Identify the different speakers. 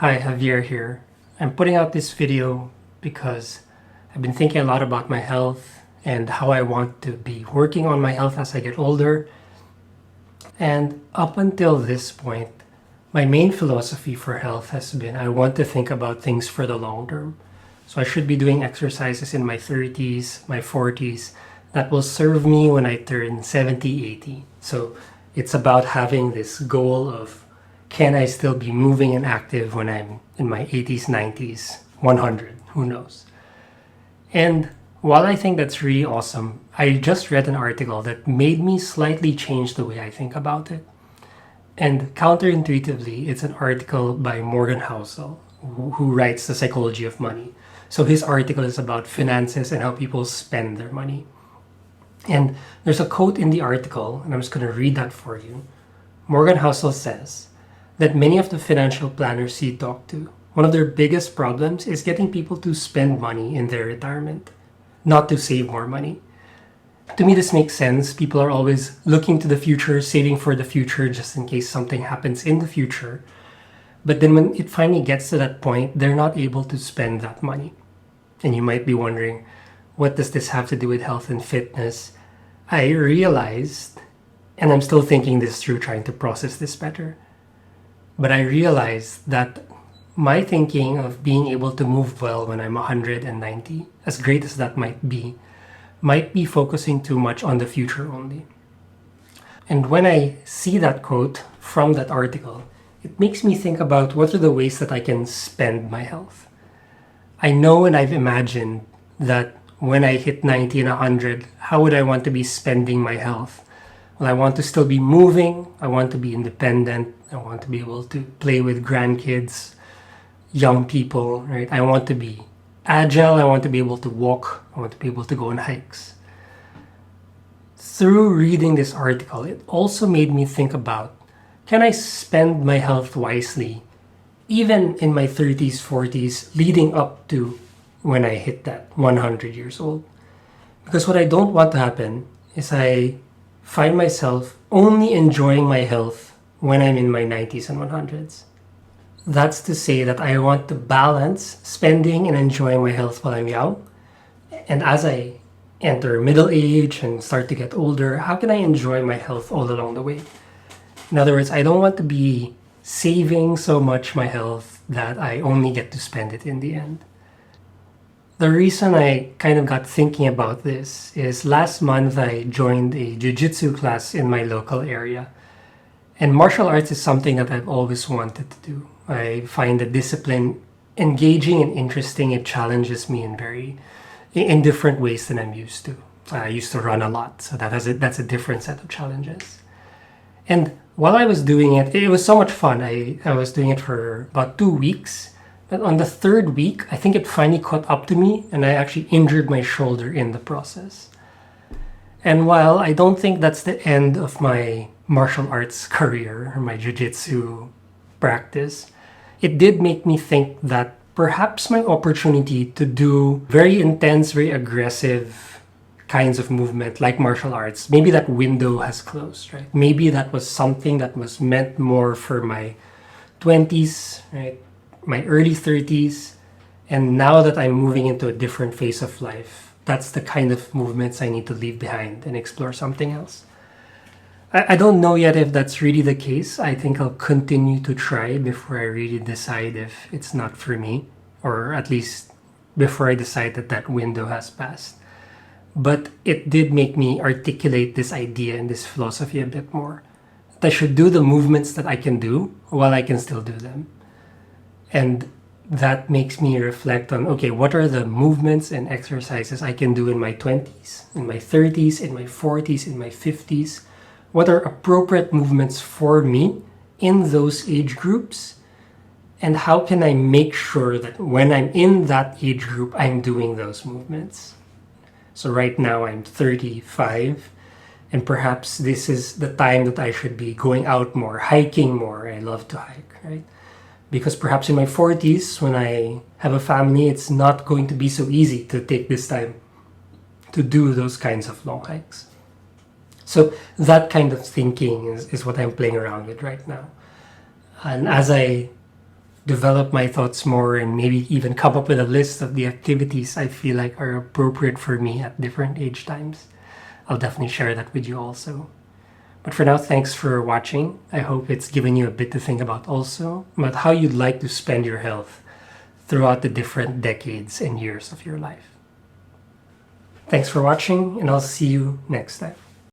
Speaker 1: Hi, Javier here. I'm putting out this video because I've been thinking a lot about my health and how I want to be working on my health as I get older. And up until this point, my main philosophy for health has been I want to think about things for the long term. So I should be doing exercises in my 30s, my 40s that will serve me when I turn 70, 80. So it's about having this goal of can I still be moving and active when I'm in my 80s, 90s, 100, who knows? And while I think that's really awesome, I just read an article that made me slightly change the way I think about it. And counterintuitively, it's an article by Morgan Housel, who writes The Psychology of Money. So his article is about finances and how people spend their money. And there's a quote in the article, and I'm just going to read that for you. Morgan Housel says that many of the financial planners he talked to, one of their biggest problems is getting people to spend money in their retirement, not to save more money. To me, this makes sense. People are always looking to the future, saving for the future just in case something happens in the future. But then when it finally gets to that point, they're not able to spend that money. And you might be wondering, what does this have to do with health and fitness? I realized, and I'm still thinking this through, trying to process this better, but I realized that my thinking of being able to move well when I'm 190, as great as that might be focusing too much on the future only. And when I see that quote from that article, it makes me think about what are the ways that I can spend my health. I know and I've imagined that when I hit 90 and 100, how would I want to be spending my health? Well, I want to still be moving. I want to be independent. I want to be able to play with grandkids, young people, right? I want to be agile. I want to be able to walk. I want to be able to go on hikes. Through reading this article, it also made me think about, can I spend my health wisely, even in my 30s, 40s, leading up to when I hit that 100 years old? Because what I don't want to happen is I find myself only enjoying my health when I'm in my 90s and 100s. That's to say that I want to balance spending and enjoying my health while I'm young. And as I enter middle age and start to get older, how can I enjoy my health all along the way? In other words, I don't want to be saving so much my health that I only get to spend it in the end. The reason I kind of got thinking about this is last month I joined a jiu-jitsu class in my local area. And martial arts is something that I've always wanted to do. I find the discipline engaging and interesting. It challenges me in different ways than I'm used to. I used to run a lot, so that's a different set of challenges. And while I was doing it, it was so much fun. I was doing it for about 2 weeks. But on the third week, I think it finally caught up to me, and I actually injured my shoulder in the process. And while I don't think that's the end of my martial arts career or my jiu-jitsu practice, it did make me think that perhaps my opportunity to do very intense, very aggressive kinds of movement like martial arts, maybe that window has closed, right? Maybe that was something that was meant more for my 20s, right? My early 30s, and now that I'm moving into a different phase of life, that's the kind of movements I need to leave behind and explore something else. I don't know yet if that's really the case. I think I'll continue to try before I really decide if it's not for me, or at least before I decide that that window has passed. But it did make me articulate this idea and this philosophy a bit more. That I should do the movements that I can do while I can still do them. And that makes me reflect on, okay, what are the movements and exercises I can do in my 20s, in my 30s, in my 40s, in my 50s? What are appropriate movements for me in those age groups? And how can I make sure that when I'm in that age group, I'm doing those movements? So right now I'm 35, and perhaps this is the time that I should be going out more, hiking more. I love to hike, right? Because perhaps in my 40s, when I have a family, it's not going to be so easy to take this time to do those kinds of long hikes. So that kind of thinking is what I'm playing around with right now. And as I develop my thoughts more and maybe even come up with a list of the activities I feel like are appropriate for me at different age times, I'll definitely share that with you also. But for now, thanks for watching. I hope it's given you a bit to think about also, about how you'd like to spend your health throughout the different decades and years of your life. Thanks for watching, and I'll see you next time.